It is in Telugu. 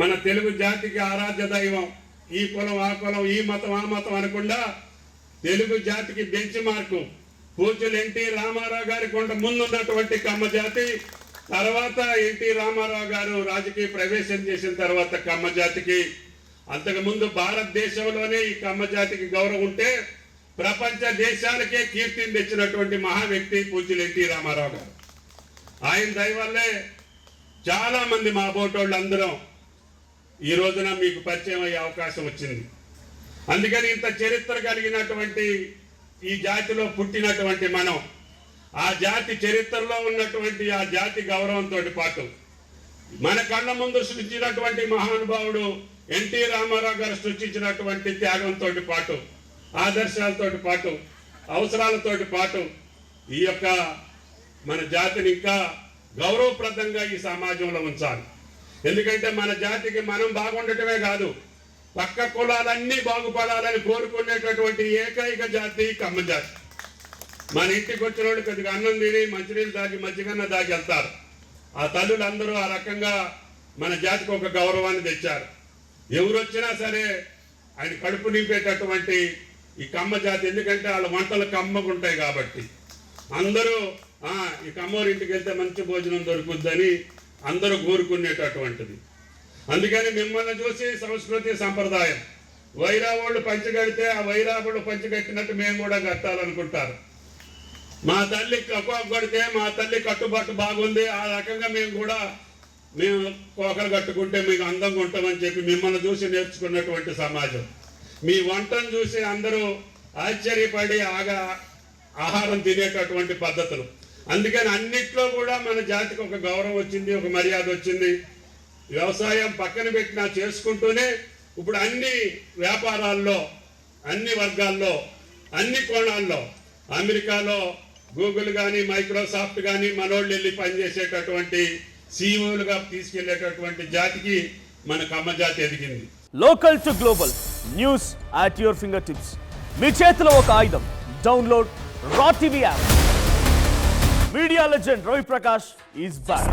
మన తెలుగు జాతికి ఆరాధ్య దైవం. ఈ కులం ఆ కులం, ఈ మతం ఆ మతం అనకుండా తెలుగు జాతికి బెంచ్ మార్కు పూజ్యులు ఎన్టీ రామారావు గారి కొండ ముందున్నటువంటి కమ్మ జాతి. తర్వాత ఎన్టీ రామారావు గారు రాజకీయ ప్రవేశం చేసిన తర్వాత కమ్మ జాతికి, అంతకుముందు భారతదేశంలోనే ఈ కమ్మ జాతికి గౌరవం ఉంటే ప్రపంచ దేశాలకే కీర్తిని తెచ్చినటువంటి మహా వ్యక్తి పూజ్యులు ఎన్టీ రామారావు గారు. ఆయన దయ వల్లే చాలా మంది మా బోటోళ్ళు అందరం ఈ రోజున మీకు పరిచయం అయ్యే అవకాశం వచ్చింది. అందుకని ఇంత చరిత్ర కలిగినటువంటి ఈ జాతిలో పుట్టినటువంటి మనం ఆ జాతి చరిత్రలో ఉన్నటువంటి ఆ జాతి గౌరవంతో పాటు మన కళ్ళ ముందు సృష్టించినటువంటి మహానుభావుడు ఎన్టీ రామారావు గారు సృష్టించినటువంటి త్యాగంతో పాటు, ఆదర్శాలతో పాటు, అవసరాలతో పాటు ఈ యొక్క మన జాతిని ఇంకా గౌరవప్రదంగా ఈ సమాజంలో ఉంచాలి. ఎందుకంటే మన జాతికి మనం బాగుండటమే కాదు, పక్క కులాలన్నీ బాగుపడాలని కోరుకునేటటువంటి ఏకైక జాతి కమ్మ జాతి. మన ఇంటికి వచ్చిన వాళ్ళు కొద్దిగా అన్నం తిని మంచినీళ్ళు దాగి మజ్జిగన్న దాగి వెళ్తారు. ఆ తల్లులందరూ ఆ రకంగా మన జాతికి ఒక గౌరవాన్ని తెచ్చారు. ఎవరు వచ్చినా సరే ఆయన కడుపు నింపేటటువంటి ఈ కమ్మ జాతి, ఎందుకంటే వాళ్ళ వంటలు కమ్మగుంటాయి కాబట్టి అందరూ ఈ కమ్మోరి ఇంటికి వెళ్తే మంచి భోజనం దొరుకుద్దని అందరూ కోరుకునేటటువంటిది. అందుకని మిమ్మల్ని చూసి సంస్కృతి సంప్రదాయం వైరావుళ్ళు పంచగడితే ఆ వైరావుళ్ళు పంచగట్టినట్టు మేము కూడా కట్టాలనుకుంటారు. మా తల్లి కొడితే మా తల్లి కట్టుబాటు బాగుంది, ఆ రకంగా మేము కోకలు కట్టుకుంటే మీకు అందంగా ఉంటామని చెప్పి మిమ్మల్ని చూసి నేర్చుకున్నటువంటి సమాజం. మీ వంటను చూసి అందరూ ఆశ్చర్యపడి ఆహారం తినేటటువంటి పద్ధతులు. అందుకని అన్నిట్లో కూడా మన జాతికి ఒక గౌరవం వచ్చింది, ఒక మర్యాద వచ్చింది. వ్యవసాయం పక్కన పెట్టినా చేసుకుంటూనే ఇప్పుడు అన్ని వ్యాపారాల్లో, అన్ని వర్గాల్లో, అన్ని కోణాల్లో అమెరికాలో గూగుల్ కానీ మైక్రోసాఫ్ట్ కానీ మనోళ్ళు వెళ్ళి పనిచేసేటటువంటి సీఈఓలుగా తీసుకెళ్లేటటువంటి జాతికి మన కమ్మ జాతి ఎదిగింది. Local to global news at your finger tips. మీ చేతిలో ఒక ఆయుధం. Download Raw TV app. Media legend Ravi Prakash is back.